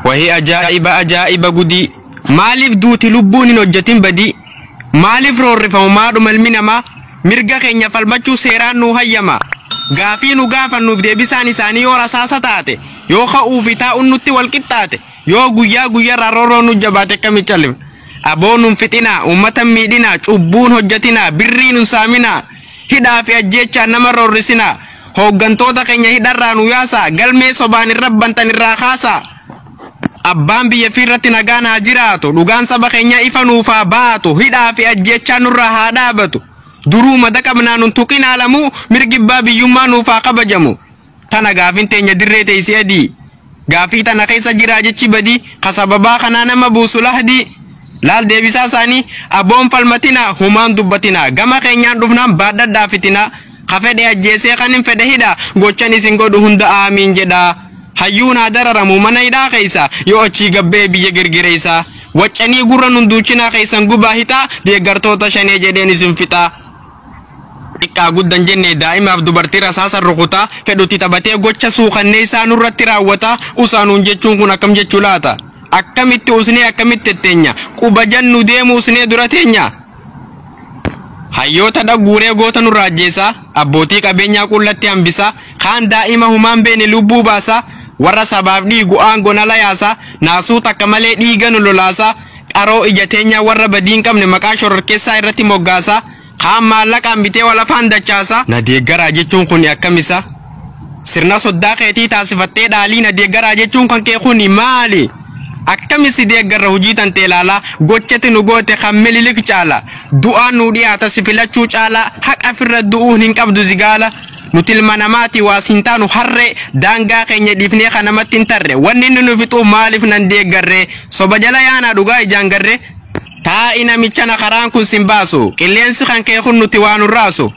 وهي أجائب قدي مالف دوتي لبون نجتين بدي مالف رورف ومارو ملمنما مرقا خينيا فالبچو سيران نو هيما غافي نو غافا نو فدي بساني ساني يورا ساساتاتي يو خاو فتا النتي والكتاتي يو غويا رارورو نجباتي كمي چلم أبون فتنا أمتا ميدنا چوبون حجتنا برين سامنا هدا في أجيچا نمر رسنا hooggantoota keenya hidharraa nu yaasa galmee sobaan irrabbantan irraa kaasa abbaan biyya fiirratti nagaan haa jiraatu dhugaan saba keenya ifa nuufaa baatu hidhaa fi ajjechaa nurraa haa dhaabatu duruu madaqabnaa nun tuqinaa lamuu mirgibbaa biyyummaa nuufaa kabajamu tana gaafin teenya dirree teessee adii gaafii tana keessa jiraa jechi badii kasababaa kanaa nama buusu lahdi laal deebisaa isaanii aboon falmatina humaan dubbatina gama keenyaan dhufnaan baadhadhaa fitina خفدي أجيسي خنين فدهيدا غوچاني سنگودو هند آمين جدا hayyuuna dararamu mana hidhaa keessa yoo achi gabbee biyya girgireessa waccanii gurra nunduuchina keessan gubaa hitaa deeggartoota shanee jedheen isin fixa xiqqaa guddan jenne daa'imaaf dubartii rasaasa rukutaa fedhutti taphatee gocha suuqannee isaa nurratti raawwata usaanuun jechuun kun akkam jechuu laata akkamitti usnee akkamitti teenya quba jannu deemu usnee dura teenya hayyoota dhaguuree goota nurraa ajjeesa abbootii qabeenyaa qullatti hambisa kaan daa'ima humaan beene lubbuu baasa warra sabaaf dhiigu aangona layaasa naasuu takka malee dhiiga nu lolaasa qaroo ija teenya warra badiin qabne maqaa shororkeessaa irratti moggaasa kaan maallaqaan bitee wal afaan dachaasa na deeggaraa jechuun kun akkamisa sirna soddaa keetii taasifattee dhaalii na deeggaraa jechuun kan kee kun maali akkamisi deeggarra hojii tan teelala gochete nu goote khammelilik caala du'aan nu dhiyaata sifilachuu caala haqa firra du'uun hin qabdu zigaala nutilma namaati waasintaanu harre daangaa keenya dhiifnee kanamatti hin tarre wanni nu fixu maaliif nan deeggarre soba jala yaana dhugaa ijaan garre taa'ii namichana karaan kun sin baasu qilleensi kan kee kun nuti waan urraasu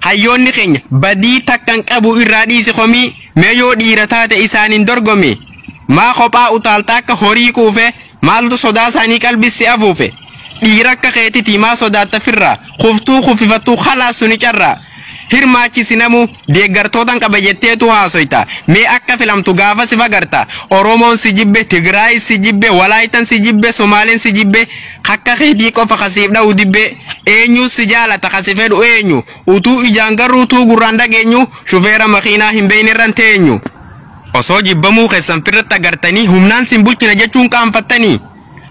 hayyoonni keenya badii takkan qabu irraa dhiisi komii meeyoo dhiira taate isaaniin dorgomi maa kophaa utaaltaa akka horii kuufe maaltu sodaa isaanii qalbissi afuufe dhiira akka keetiti maa sodaatta firra kuftuu kufifattuu khalaasu ni carra hirmaachisi deeggartootan qaba jetteetu haasoyta mee akka filamtu gaafa si fagarta oromoon si jibbe tigraay si jibbe walaayitan si jibbe somaaliin si jibbe akka keetii qofa kasiif dha'u dibbe eenyu si jaalata kasi fedhu eenyu utuu ijaan garuu utuu gurraan dhageenyu shufeera makiinaa hin beeynirran teenyu osoo jibbamuu keessan firratti agartanii humnaan sin bulchina jechuun qaanfattanii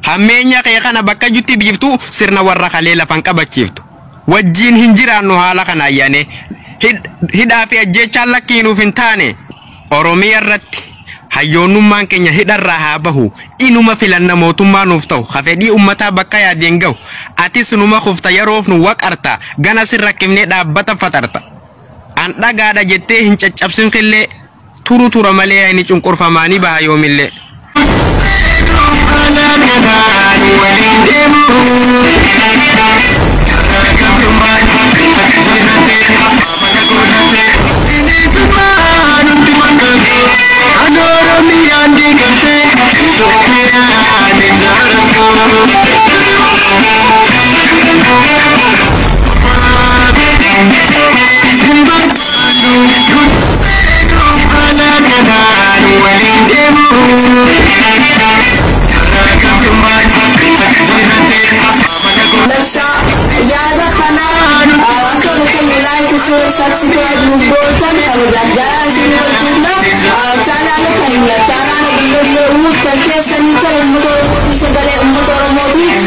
hammeenya kee kana bakka jutti biiftu sirna warra kalee lafan qabachiiftu wajjiin hin jiraannu haala kana ayyaane hidhaa fi ajjechaan lakkiinuuf hin taane oromiyaa irratti hayyoonnummaan keenya hidharraa haa bahu inuma filanna mootummaa nuuf ta'u hafedhii ummataa bakka yaadeen gahu atis numa kufta yeroof nu waqarta gana sin rakkifnee dhaabbata fatarta an dhagaadha jettee hin caccabsin qillee turu tura malee ani cunqurfamaanii baha yoomillee Cara